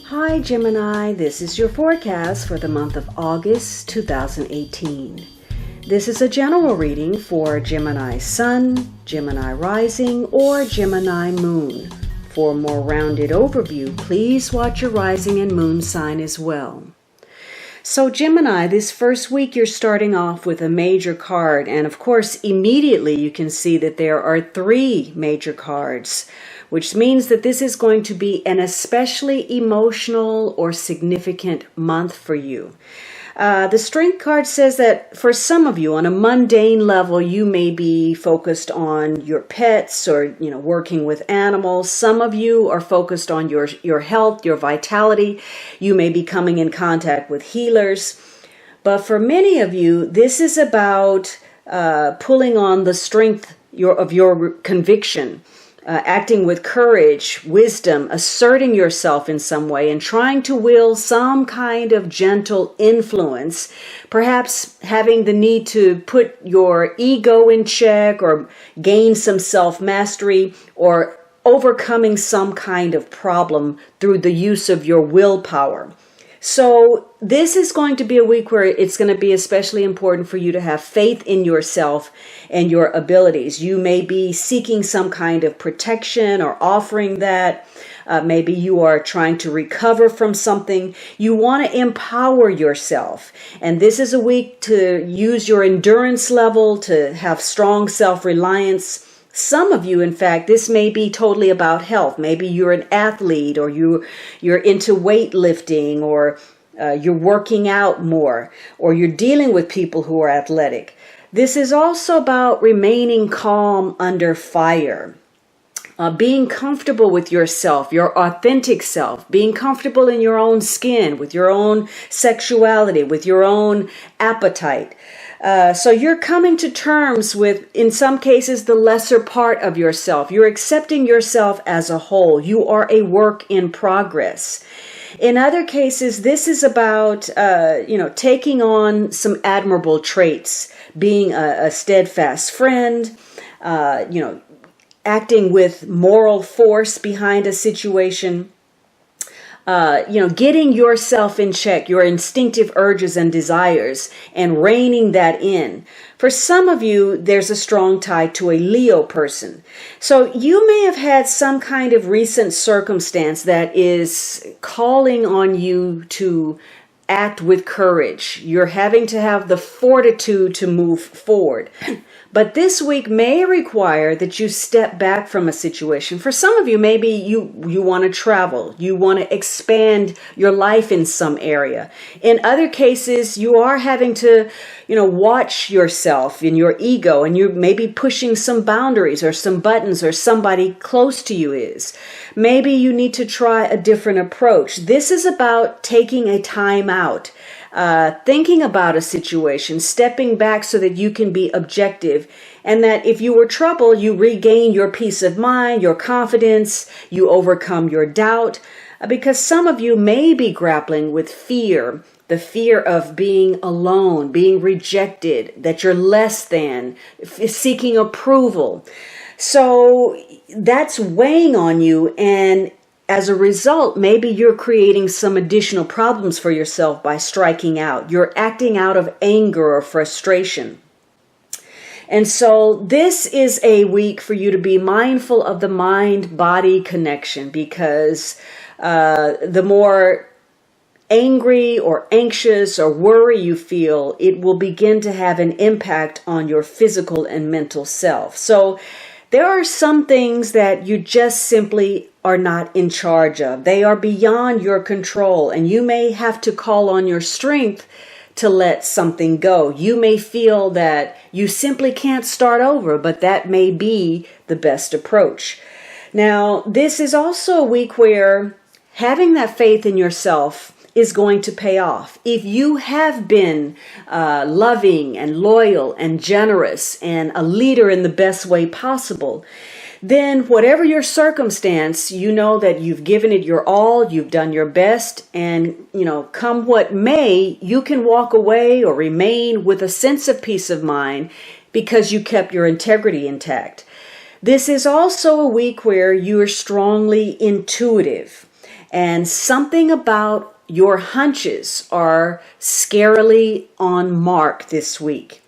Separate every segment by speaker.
Speaker 1: Hi Gemini, this is your forecast for the month of August 2018. This is a general reading for Gemini Sun, Gemini Rising, or Gemini Moon. For a more rounded overview, please watch your rising and moon sign as well. So Gemini, this first week you're starting off with a major card, and of course immediately you can see that there are 3 major cards, which means that this is going to be an especially emotional or significant month for you. The Strength card says that for some of you on a mundane level, you may be focused on your pets or, working with animals. Some of you are focused on your health, your vitality. You may be coming in contact with healers. But for many of you, this is about pulling on the strength of your conviction. Acting with courage, wisdom, asserting yourself in some way, and trying to wield some kind of gentle influence, perhaps having the need to put your ego in check or gain some self-mastery or overcoming some kind of problem through the use of your willpower. So this is going to be a week where it's going to be especially important for you to have faith in yourself and your abilities. You may be seeking some kind of protection or offering that. Maybe you are trying to recover from something. You want to empower yourself. And this is a week to use your endurance level, to have strong self-reliance. Some of you, in fact, this may be totally about health. Maybe you're an athlete or you're into weightlifting or you're working out more or you're dealing with people who are athletic. This is also about remaining calm under fire. Being comfortable with yourself, your authentic self, being comfortable in your own skin, with your own sexuality, with your own appetite. So you're coming to terms with, in some cases, the lesser part of yourself. You're accepting yourself as a whole. You are a work in progress. In other cases, this is about, taking on some admirable traits, being a steadfast friend, acting with moral force behind a situation. Getting yourself in check, your instinctive urges and desires, and reining that in. For some of you, there's a strong tie to a Leo person. So you may have had some kind of recent circumstance that is calling on you to act with courage. You're having to have the fortitude to move forward. But this week may require that you step back from a situation. For some of you, maybe you want to travel. You want to expand your life in some area. In other cases, you are having to, watch yourself in your ego, and you're maybe pushing some boundaries or some buttons, or somebody close to you is. Maybe you need to try a different approach. This is about taking a time out. Thinking about a situation, stepping back so that you can be objective, and that if you were trouble, you regain your peace of mind, your confidence, you overcome your doubt, because some of you may be grappling with fear, the fear of being alone, being rejected, that you're less than, seeking approval. So that's weighing on you, and as a result, maybe you're creating some additional problems for yourself by striking out. You're acting out of anger or frustration. And so this is a week for you to be mindful of the mind-body connection, because the more angry or anxious or worry you feel, it will begin to have an impact on your physical and mental self. So there are some things that you just simply are not in charge of. They are beyond your control, and you may have to call on your strength to let something go. You may feel that you simply can't start over, but that may be the best approach. Now, this is also a week where having that faith in yourself is going to pay off. If you have been loving and loyal and generous and a leader in the best way possible, then whatever your circumstance, you know that you've given it your all, you've done your best, and, come what may, you can walk away or remain with a sense of peace of mind because you kept your integrity intact. This is also a week where you are strongly intuitive. And something about your hunches are scarily on mark this week.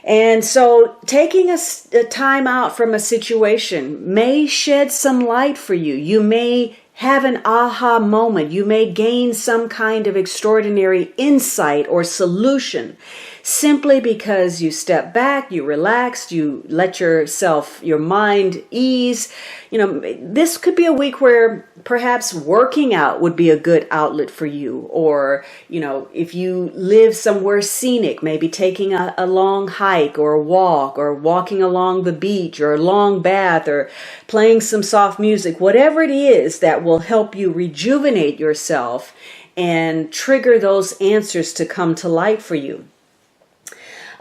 Speaker 1: And so taking a time out from a situation may shed some light for you. You may have an aha moment. You may gain some kind of extraordinary insight or solution simply because you step back, you relaxed, you let your mind ease. This could be a week where perhaps working out would be a good outlet for you. Or, if you live somewhere scenic, maybe taking a long hike or a walk, or walking along the beach, or a long bath, or playing some soft music, whatever it is that will help you rejuvenate yourself and trigger those answers to come to light for you.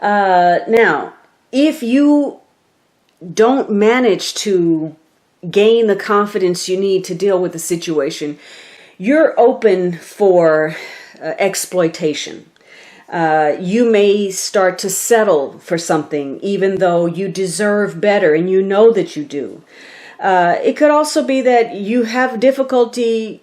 Speaker 1: Now, if you don't manage to gain the confidence you need to deal with the situation, you're open for exploitation. You may start to settle for something even though you deserve better and you know that you do. It could also be that you have difficulty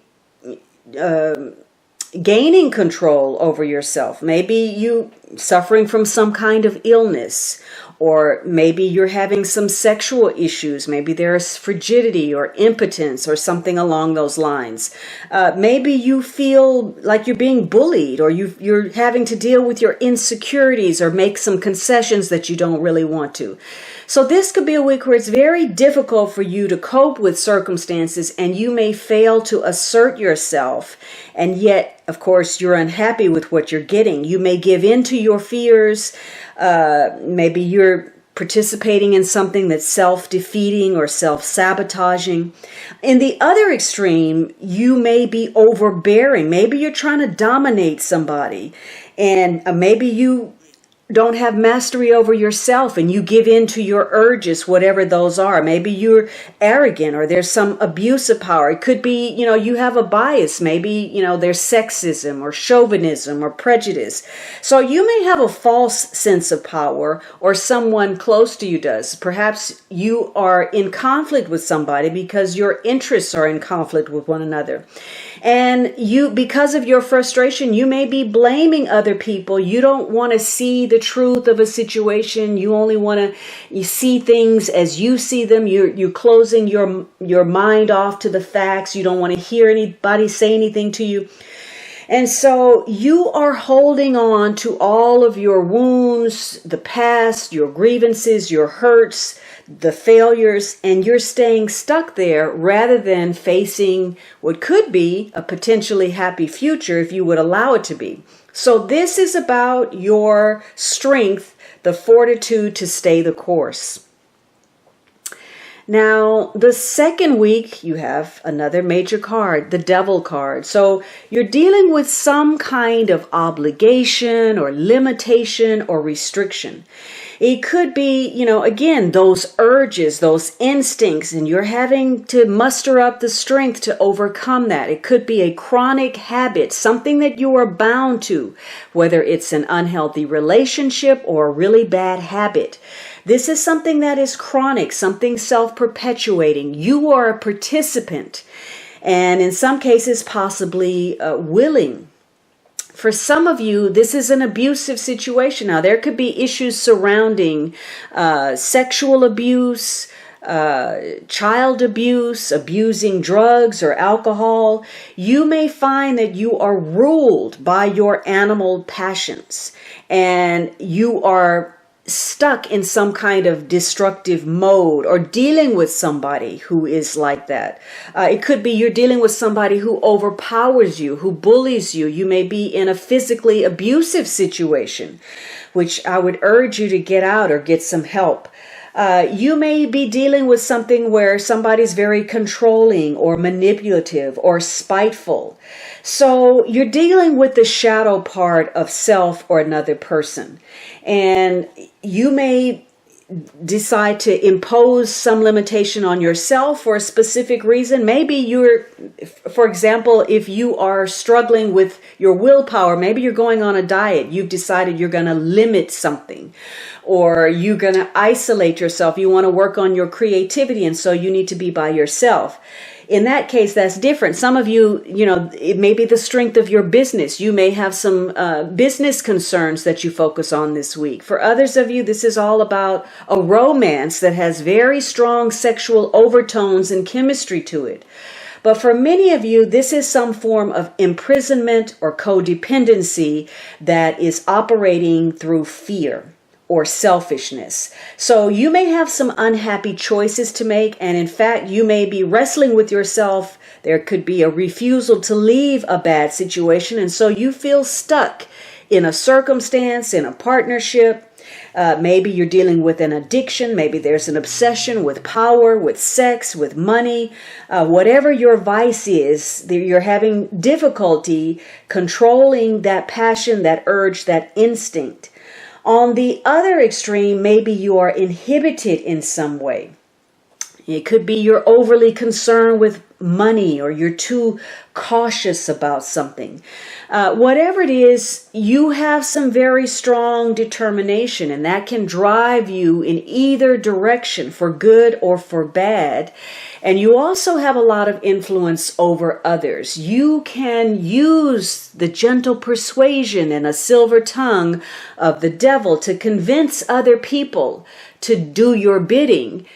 Speaker 1: gaining control over yourself. Maybe you suffering from some kind of illness, or maybe you're having some sexual issues. Maybe there's frigidity or impotence or something along those lines. Maybe you feel like you're being bullied, or you're having to deal with your insecurities or make some concessions that you don't really want to. So this could be a week where it's very difficult for you to cope with circumstances, and you may fail to assert yourself. And yet, of course, you're unhappy with what you're getting. You may give in to your fears. Maybe you're participating in something that's self-defeating or self-sabotaging. In the other extreme, you may be overbearing. Maybe you're trying to dominate somebody, and maybe you don't have mastery over yourself and you give in to your urges, whatever those are. Maybe you're arrogant, or there's some abuse of power. It could be, you have a bias. Maybe, there's sexism or chauvinism or prejudice. So you may have a false sense of power, or someone close to you does. Perhaps you are in conflict with somebody because your interests are in conflict with one another. And because of your frustration, you may be blaming other people. You don't want to see the truth of a situation. You only want to see things as you see them. You're closing your mind off to the facts. You don't want to hear anybody say anything to you. And so you are holding on to all of your wounds, the past, your grievances, your hurts, the failures, and you're staying stuck there rather than facing what could be a potentially happy future if you would allow it to be. So this is about your strength, the fortitude to stay the course. Now, the second week, you have another major card, the Devil card. So you're dealing with some kind of obligation or limitation or restriction. It could be, again, those urges, those instincts, and you're having to muster up the strength to overcome that. It could be a chronic habit, something that you are bound to, whether it's an unhealthy relationship or a really bad habit. This is something that is chronic, something self-perpetuating. You are a participant, and in some cases, possibly willing. For some of you, this is an abusive situation. Now, there could be issues surrounding sexual abuse, child abuse, abusing drugs or alcohol. You may find that you are ruled by your animal passions, and you are stuck in some kind of destructive mode, or dealing with somebody who is like that. It could be you're dealing with somebody who overpowers you, who bullies you. You may be in a physically abusive situation, which I would urge you to get out or get some help. You may be dealing with something where somebody's very controlling or manipulative or spiteful. So you're dealing with the shadow part of self or another person. And you may decide to impose some limitation on yourself for a specific reason. Maybe for example, if you are struggling with your willpower, maybe you're going on a diet. You've decided you're going to limit something, or you're going to isolate yourself. You want to work on your creativity, and so you need to be by yourself. in that case, that's different. Some of you, it may be the strength of your business. You may have some business concerns that you focus on this week. For others of you, this is all about a romance that has very strong sexual overtones and chemistry to it. But for many of you, this is some form of imprisonment or codependency that is operating through fear or selfishness. So you may have some unhappy choices to make, and in fact, you may be wrestling with yourself. There could be a refusal to leave a bad situation, and so you feel stuck in a circumstance, in a partnership. Maybe you're dealing with an addiction. Maybe there's an obsession with power, with sex, with money. Whatever your vice is, you're having difficulty controlling that passion, that urge, that instinct. On the other extreme, maybe you are inhibited in some way. It could be you're overly concerned with money, or you're too cautious about something. Whatever it is, you have some very strong determination, and that can drive you in either direction, for good or for bad. And you also have a lot of influence over others. You can use the gentle persuasion and a silver tongue of the devil to convince other people to do your bidding.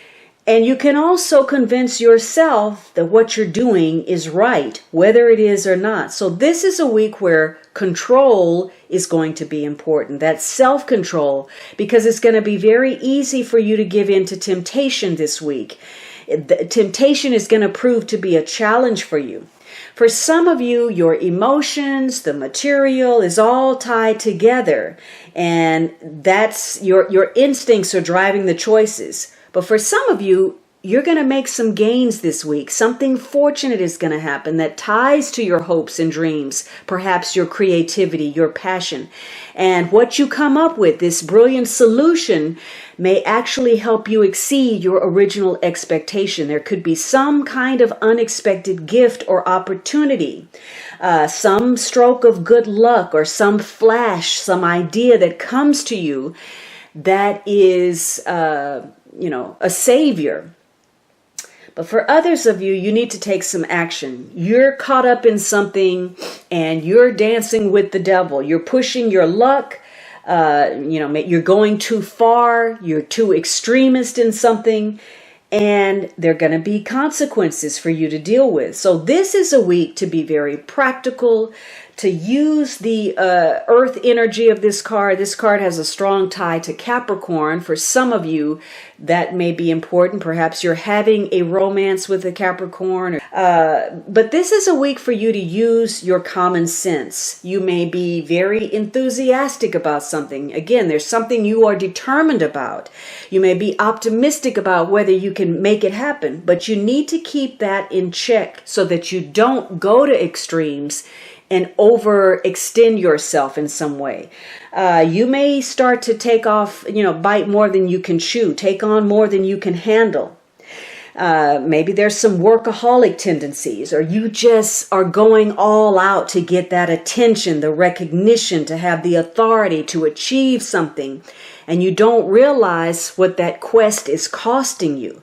Speaker 1: And you can also convince yourself that what you're doing is right, whether it is or not. So this is a week where control is going to be important. That's self-control, because it's going to be very easy for you to give in to temptation this week. The temptation is going to prove to be a challenge for you. For some of you, your emotions, the material is all tied together, and that's your instincts are driving the choices. But for some of you, you're going to make some gains this week. Something fortunate is going to happen that ties to your hopes and dreams, perhaps your creativity, your passion. And what you come up with, this brilliant solution, may actually help you exceed your original expectation. There could be some kind of unexpected gift or opportunity, some stroke of good luck, or some flash, some idea that comes to you that is a savior. But for others of you, you need to take some action. You're caught up in something and you're dancing with the devil. You're pushing your luck. You're going too far. You're too extremist in something, and there are going to be consequences for you to deal with. So this is a week to be very practical, to use the earth energy of this card. This card has a strong tie to Capricorn. For some of you, that may be important. Perhaps you're having a romance with a Capricorn. But this is a week for you to use your common sense. You may be very enthusiastic about something. Again, there's something you are determined about. You may be optimistic about whether you can make it happen, but you need to keep that in check so that you don't go to extremes and overextend yourself in some way. You may start to bite more than you can chew, take on more than you can handle. Maybe there's some workaholic tendencies, or you just are going all out to get that attention, the recognition, to have the authority to achieve something, and you don't realize what that quest is costing you.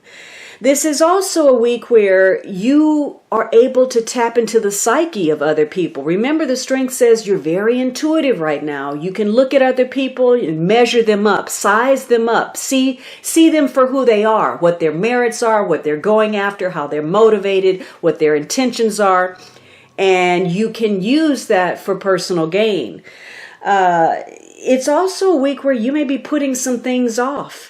Speaker 1: This is also a week where you are able to tap into the psyche of other people. Remember, the strength says you're very intuitive right now. You can look at other people and measure them up, size them up, see them for who they are, what their merits are, what they're going after, how they're motivated, what their intentions are. And you can use that for personal gain. It's also a week where you may be putting some things off.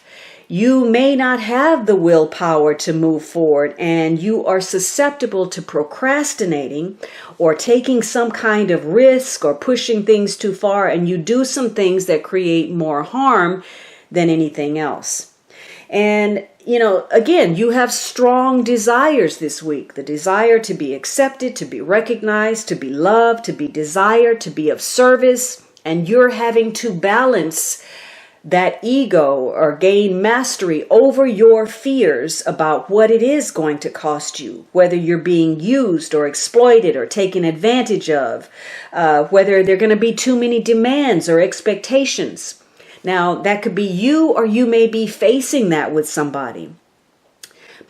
Speaker 1: You may not have the willpower to move forward, and you are susceptible to procrastinating or taking some kind of risk or pushing things too far, and you do some things that create more harm than anything else. And, again, you have strong desires this week. The desire to be accepted, to be recognized, to be loved, to be desired, to be of service, and you're having to balance that ego or gain mastery over your fears about what it is going to cost you, whether you're being used or exploited or taken advantage of, whether there are going to be too many demands or expectations. Now, that could be you, or you may be facing that with somebody.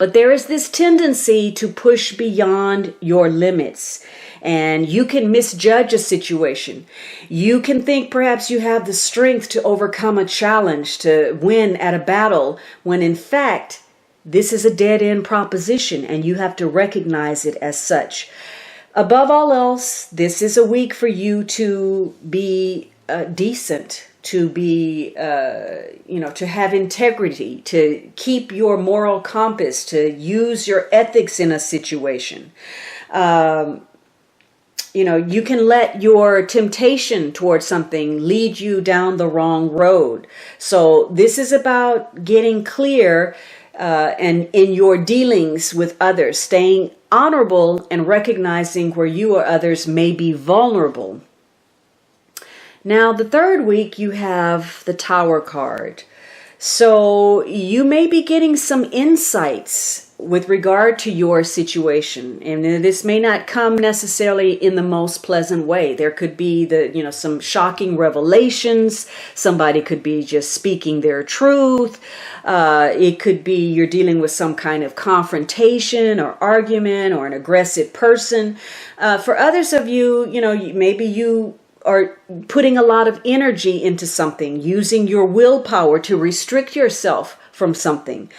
Speaker 1: But there is this tendency to push beyond your limits. And you can misjudge a situation. You can think perhaps you have the strength to overcome a challenge, to win at a battle, when in fact, this is a dead-end proposition and you have to recognize it as such. Above all else, this is a week for you to be decent, to be, to have integrity, to keep your moral compass, to use your ethics in a situation. You can let your temptation towards something lead you down the wrong road. So this is about getting clear and in your dealings with others, staying honorable and recognizing where you or others may be vulnerable. Now, the third week, you have the Tower card. So you may be getting some insights with regard to your situation. And this may not come necessarily in the most pleasant way. There could be some shocking revelations. Somebody could be just speaking their truth. It could be you're dealing with some kind of confrontation or argument or an aggressive person. For others of you, maybe you are putting a lot of energy into something, using your willpower to restrict yourself from something.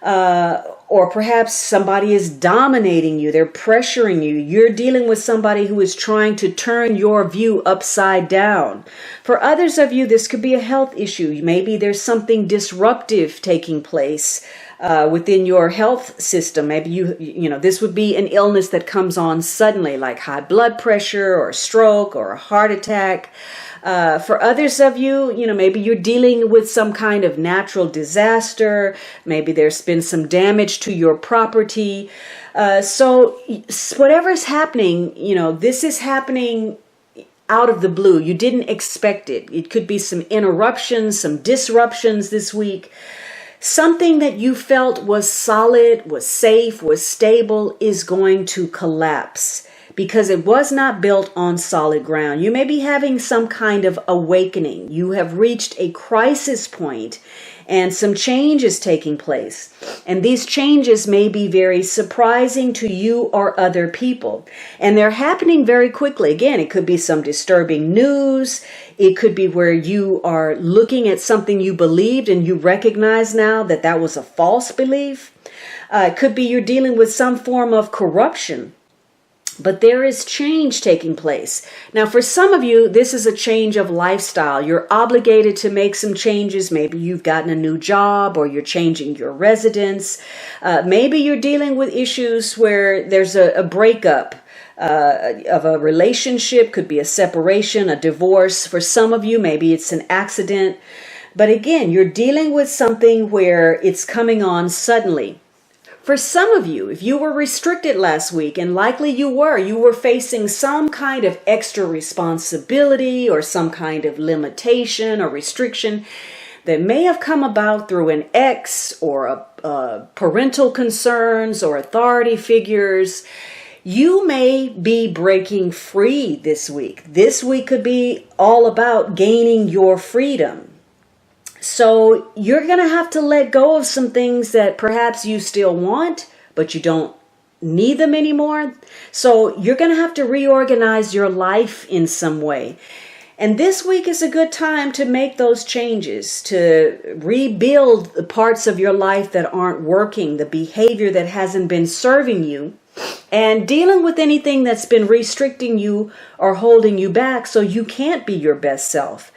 Speaker 1: Or perhaps somebody is dominating you. They're pressuring you. You're dealing with somebody who is trying to turn your view upside down. For others of you, this could be a health issue. Maybe there's something disruptive taking place within your health system. Maybe this would be an illness that comes on suddenly, like high blood pressure or a stroke or a heart attack. For others of you, maybe you're dealing with some kind of natural disaster. Maybe there's been some damage to your property. So whatever's happening, this is happening out of the blue. You didn't expect it. It could be some interruptions, some disruptions this week. Something that you felt was solid, was safe, was stable is going to collapse because it was not built on solid ground. You may be having some kind of awakening. You have reached a crisis point and some change is taking place. And these changes may be very surprising to you or other people. And they're happening very quickly. Again, it could be some disturbing news. It could be where you are looking at something you believed and you recognize now that that was a false belief. It could be you're dealing with some form of corruption. But there is change taking place. Now, for some of you, this is a change of lifestyle. You're obligated to make some changes. Maybe you've gotten a new job or you're changing your residence. Maybe you're dealing with issues where there's a breakup of a relationship. Could be a separation, a divorce. For some of you, maybe it's an accident. But again, you're dealing with something where it's coming on suddenly. For some of you, if you were restricted last week, and likely you were facing some kind of extra responsibility or some kind of limitation or restriction that may have come about through an ex or parental concerns or authority figures, you may be breaking free this week. This week could be all about gaining your freedom. So you're going to have to let go of some things that perhaps you still want, but you don't need them anymore. So you're going to have to reorganize your life in some way. And this week is a good time to make those changes, to rebuild the parts of your life that aren't working, the behavior that hasn't been serving you, and dealing with anything that's been restricting you or holding you back so you can't be your best self.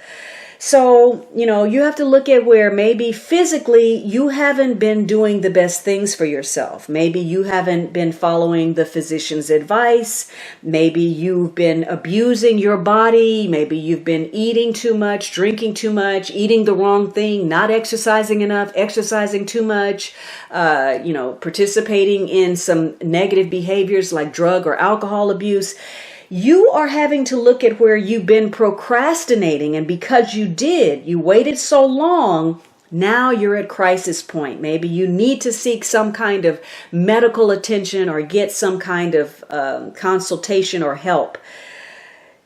Speaker 1: So, you have to look at where maybe physically you haven't been doing the best things for yourself. Maybe you haven't been following the physician's advice. Maybe you've been abusing your body. Maybe you've been eating too much, drinking too much, eating the wrong thing, not exercising enough, exercising too much, participating in some negative behaviors like drug or alcohol abuse. You are having to look at where you've been procrastinating, and because you waited so long, now you're at crisis point. Maybe you need to seek some kind of medical attention or get some kind of consultation or help.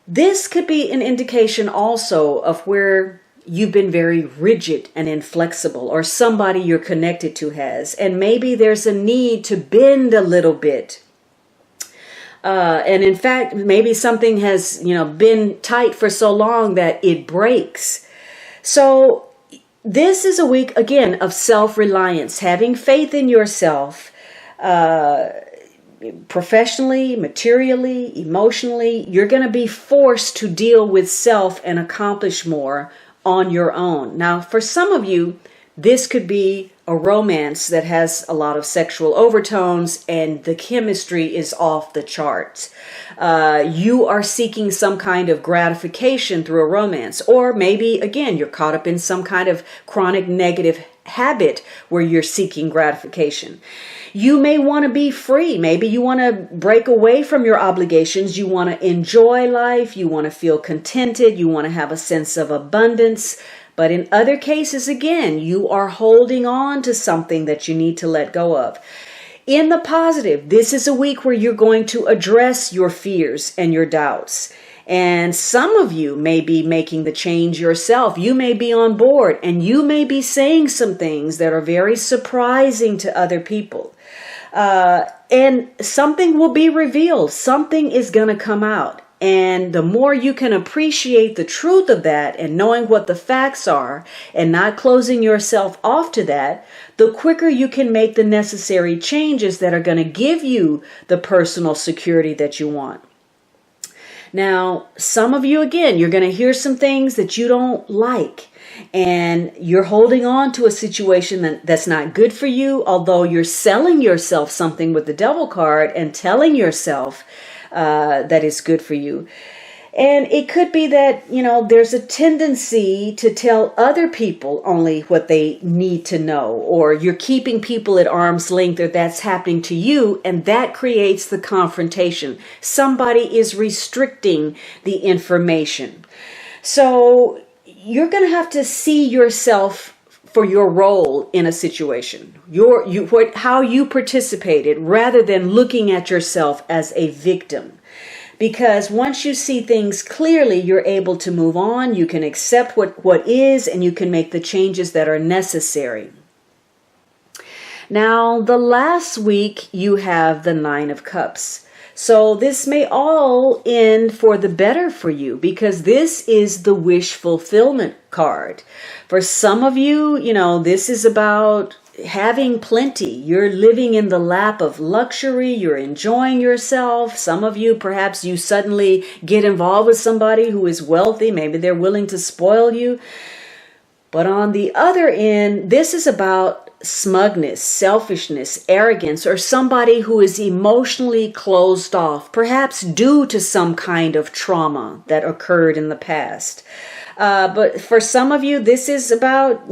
Speaker 1: This could be an indication also of where you've been very rigid and inflexible, or somebody you're connected to has, and maybe there's a need to bend a little bit. And in fact, maybe something has, been tight for so long that it breaks. So this is a week, again, of self-reliance, having faith in yourself, professionally, materially, emotionally. You're going to be forced to deal with self and accomplish more on your own. Now, for some of you, this could be a romance that has a lot of sexual overtones and the chemistry is off the charts. You are seeking some kind of gratification through a romance, or maybe, again, you're caught up in some kind of chronic negative habit where you're seeking gratification. You may want to be free. Maybe you want to break away from your obligations. You want to enjoy life. You want to feel contented. You want to have a sense of abundance. But in other cases, again, you are holding on to something that you need to let go of. In the positive, this is a week where you're going to address your fears and your doubts. And some of you may be making the change yourself. You may be on board and you may be saying some things that are very surprising to other people. And something will be revealed. Something is going to come out. And the more you can appreciate the truth of that and knowing what the facts are and not closing yourself off to that, the quicker you can make the necessary changes that are going to give you the personal security that you want. Now, some of you, again, you're going to hear some things that you don't like. And you're holding on to a situation that's not good for you, although you're selling yourself something with the devil card and telling yourself that is good for you. And it could be that, there's a tendency to tell other people only what they need to know, or you're keeping people at arm's length, or that's happening to you, and that creates the confrontation. Somebody is restricting the information. So you're going to have to see yourself for your role in a situation, how you participated, rather than looking at yourself as a victim. Because once you see things clearly, you're able to move on, you can accept what is, and you can make the changes that are necessary. Now, the last week, you have the Nine of Cups. So this may all end for the better for you, because this is the wish fulfillment card. For some of you, this is about having plenty. You're living in the lap of luxury. You're enjoying yourself. Some of you, perhaps you suddenly get involved with somebody who is wealthy. Maybe they're willing to spoil you. But on the other end, this is about smugness, selfishness, arrogance, or somebody who is emotionally closed off, perhaps due to some kind of trauma that occurred in the past. But for some of you, this is about,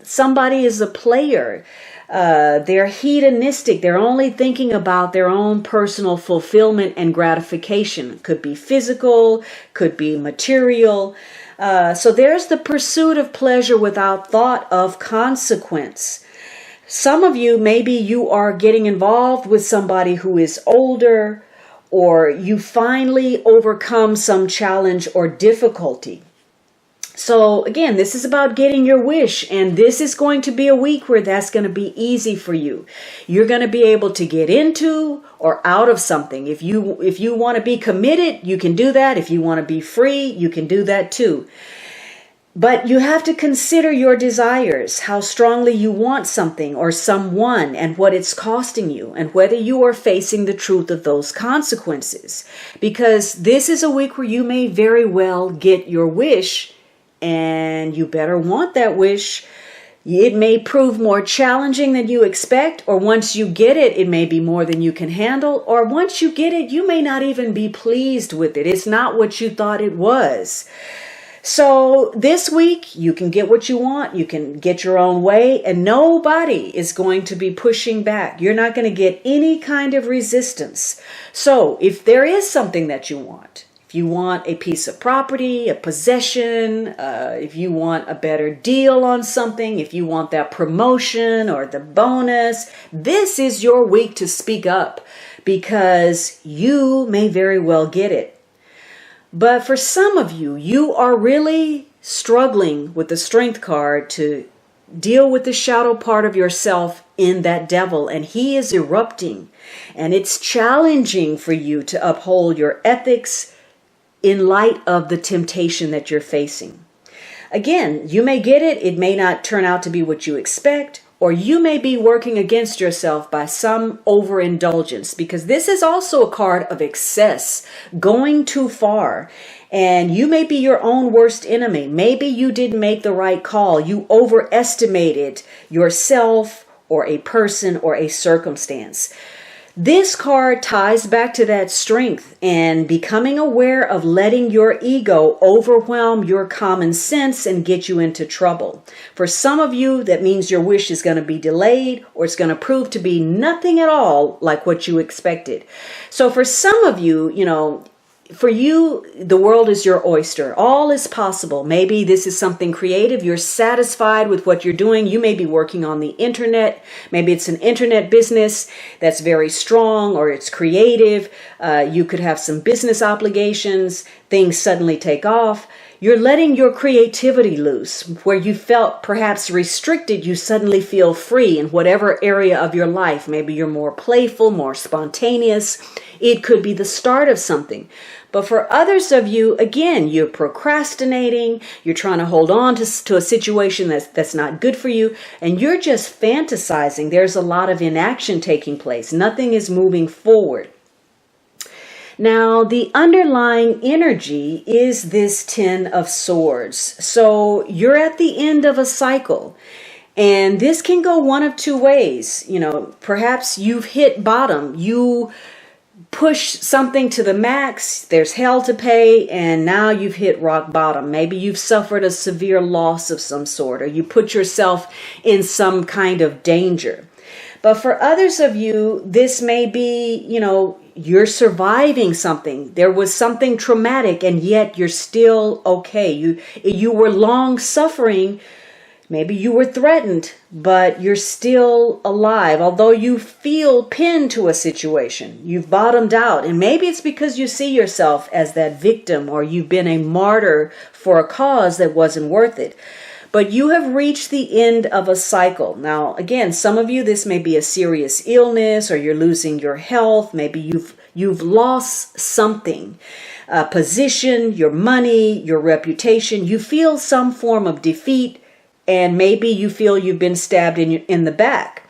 Speaker 1: somebody is a player. They're hedonistic. They're only thinking about their own personal fulfillment and gratification. Could be physical, could be material. So there's the pursuit of pleasure without thought of consequence. Some of you, maybe you are getting involved with somebody who is older, or you finally overcome some challenge or difficulty. So again, this is about getting your wish, and this is going to be a week where that's going to be easy for you. You're going to be able to get into or out of something. If you want to be committed, you can do that. If you want to be free, you can do that too. But you have to consider your desires, how strongly you want something or someone, and what it's costing you, and whether you are facing the truth of those consequences. Because this is a week where you may very well get your wish, and you better want that wish. It may prove more challenging than you expect, or once you get it, it may be more than you can handle, or once you get it, you may not even be pleased with it. It's not what you thought it was. So this week, you can get what you want, you can get your own way, and nobody is going to be pushing back. You're not going to get any kind of resistance. So if there is something that you want, if you want a piece of property, a possession, if you want a better deal on something, if you want that promotion or the bonus, this is your week to speak up, because you may very well get it. But for some of you, you are really struggling with the Strength card to deal with the shadow part of yourself in that devil, and he is erupting, and it's challenging for you to uphold your ethics in light of the temptation that you're facing. Again, you may get it. It may not turn out to be what you expect, or you may be working against yourself by some overindulgence, because this is also a card of excess, going too far. And you may be your own worst enemy. Maybe you didn't make the right call. You overestimated yourself or a person or a circumstance. This card ties back to that strength and becoming aware of letting your ego overwhelm your common sense and get you into trouble. For some of you, that means your wish is going to be delayed, or it's going to prove to be nothing at all like what you expected. So for some of you, for you, the world is your oyster. All is possible. Maybe this is something creative. You're satisfied with what you're doing. You may be working on the internet. Maybe it's an internet business that's very strong, or it's creative. You could have some business obligations. Things suddenly take off. You're letting your creativity loose. Where you felt perhaps restricted, you suddenly feel free in whatever area of your life. Maybe you're more playful, more spontaneous. It could be the start of something. But for others of you, again, you're procrastinating. You're trying to hold on to a situation that's not good for you. And you're just fantasizing. There's a lot of inaction taking place. Nothing is moving forward. Now, the underlying energy is this 10 of Swords. So you're at the end of a cycle. And this can go one of two ways. Perhaps you've hit bottom. You push something to the max. There's hell to pay. And now you've hit rock bottom. Maybe you've suffered a severe loss of some sort, or you put yourself in some kind of danger. But for others of you, this may be, you're surviving something. There was something traumatic, and yet you're still okay. You were long suffering. Maybe you were threatened, but you're still alive. Although you feel pinned to a situation, you've bottomed out. And maybe it's because you see yourself as that victim, or you've been a martyr for a cause that wasn't worth it. But you have reached the end of a cycle. Now, again, some of you, this may be a serious illness, or you're losing your health. Maybe you've lost something, a position, your money, your reputation. You feel some form of defeat, and maybe you feel you've been stabbed in the back.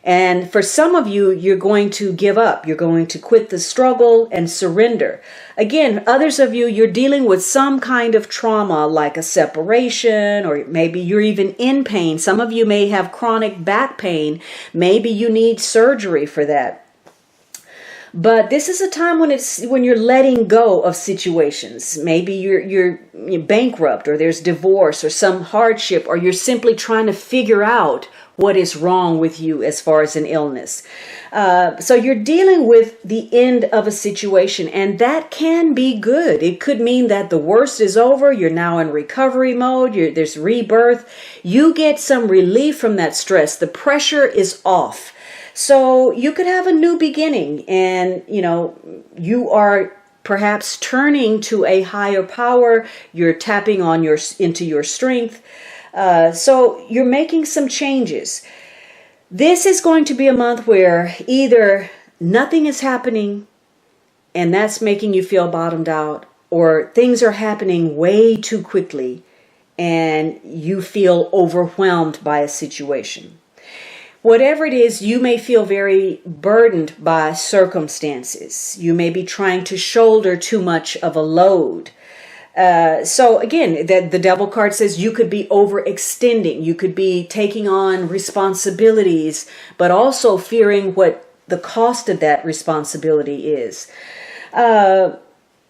Speaker 1: And for some of you, you're going to give up. You're going to quit the struggle and surrender. Again, others of you, you're dealing with some kind of trauma, like a separation, or maybe you're even in pain. Some of you may have chronic back pain. Maybe you need surgery for that. But this is a time when you're letting go of situations. Maybe you're bankrupt, or there's divorce, or some hardship, or you're simply trying to figure out what is wrong with you as far as an illness. So you're dealing with the end of a situation, and that can be good. It could mean that the worst is over. You're now in recovery mode. There's rebirth. You get some relief from that stress. The pressure is off. So you could have a new beginning, and you are perhaps turning to a higher power. You're tapping on into your strength. So you're making some changes. This is going to be a month where either nothing is happening and that's making you feel bottomed out, or things are happening way too quickly and you feel overwhelmed by a situation. Whatever it is, you may feel very burdened by circumstances. You may be trying to shoulder too much of a load. So again, the devil card says you could be overextending. You could be taking on responsibilities, but also fearing what the cost of that responsibility is.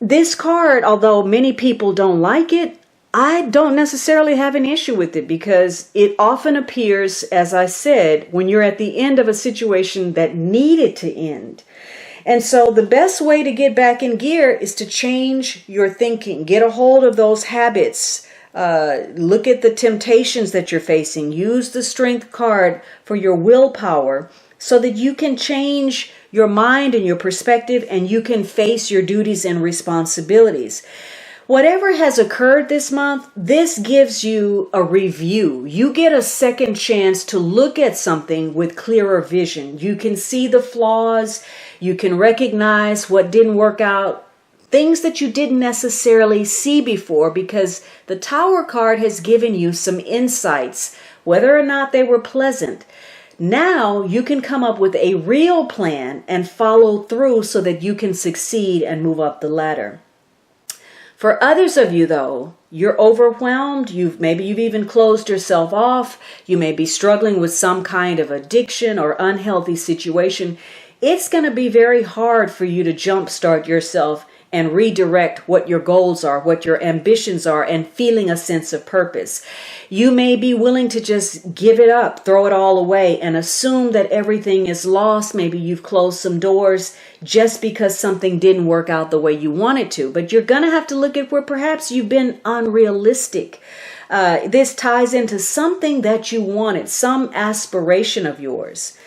Speaker 1: This card, although many people don't like it, I don't necessarily have an issue with it, because it often appears, as I said, when you're at the end of a situation that needed to end. And so the best way to get back in gear is to change your thinking. Get a hold of those habits. Look at the temptations that you're facing. Use the Strength card for your willpower so that you can change your mind and your perspective, and you can face your duties and responsibilities. Whatever has occurred this month, this gives you a review. You get a second chance to look at something with clearer vision. You can see the flaws. You can recognize what didn't work out, things that you didn't necessarily see before, because the Tower card has given you some insights, whether or not they were pleasant. Now you can come up with a real plan and follow through so that you can succeed and move up the ladder. For others of you, though, you're overwhelmed. Maybe you've even closed yourself off. You may be struggling with some kind of addiction or unhealthy situation. It's going to be very hard for you to jumpstart yourself and redirect what your goals are, what your ambitions are, and feeling a sense of purpose. You may be willing to just give it up, throw it all away, and assume that everything is lost. Maybe you've closed some doors just because something didn't work out the way you wanted to. But you're going to have to look at where perhaps you've been unrealistic. This ties into something that you wanted, some aspiration of yours.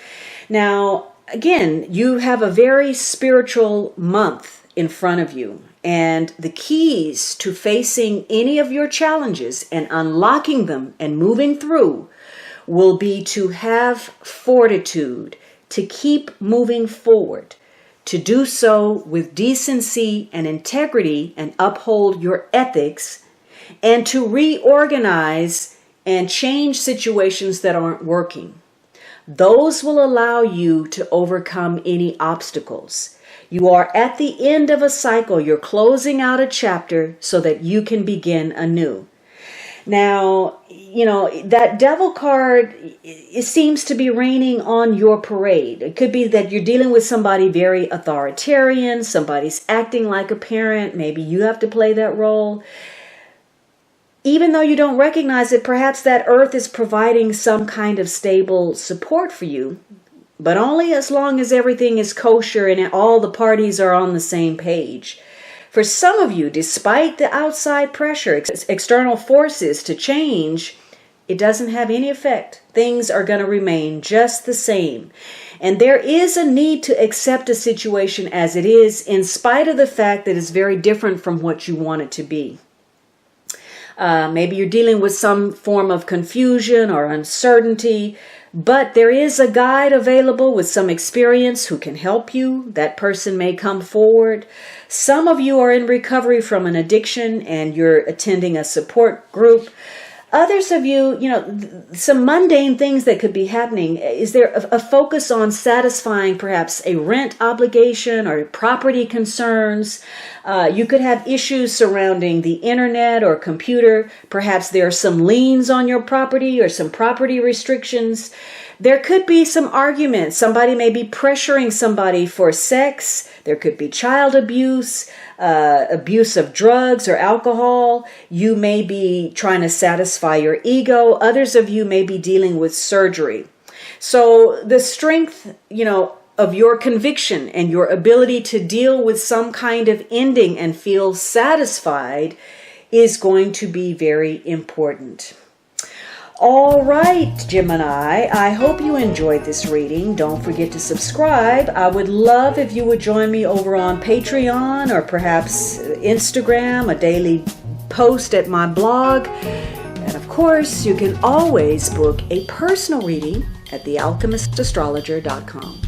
Speaker 1: Now, again, you have a very spiritual month in front of you, and the keys to facing any of your challenges and unlocking them and moving through will be to have fortitude, to keep moving forward, to do so with decency and integrity and uphold your ethics, and to reorganize and change situations that aren't working. Those will allow you to overcome any obstacles. You are at the end of a cycle. You're closing out a chapter so that you can begin anew. Now, that Devil card, it seems to be raining on your parade. It could be that you're dealing with somebody very authoritarian, somebody's acting like a parent. Maybe you have to play that role. Even though you don't recognize it, perhaps that earth is providing some kind of stable support for you, but only as long as everything is kosher and all the parties are on the same page. For some of you, despite the outside pressure, external forces to change, it doesn't have any effect. Things are going to remain just the same. And there is a need to accept a situation as it is, in spite of the fact that it's very different from what you want it to be. Maybe you're dealing with some form of confusion or uncertainty, but there is a guide available with some experience who can help you. That person may come forward. Some of you are in recovery from an addiction and you're attending a support group. Others of you, some mundane things that could be happening. Is there a focus on satisfying perhaps a rent obligation or property concerns? You could have issues surrounding the internet or computer. Perhaps there are some liens on your property or some property restrictions. There could be some arguments. Somebody may be pressuring somebody for sex. There could be child abuse, abuse of drugs or alcohol. You may be trying to satisfy your ego. Others of you may be dealing with surgery. So the strength, of your conviction and your ability to deal with some kind of ending and feel satisfied is going to be very important. All right, Gemini, I hope you enjoyed this reading. Don't forget to subscribe. I would love if you would join me over on Patreon or perhaps Instagram, a daily post at my blog. And of course, you can always book a personal reading at thealchemistastrologer.com.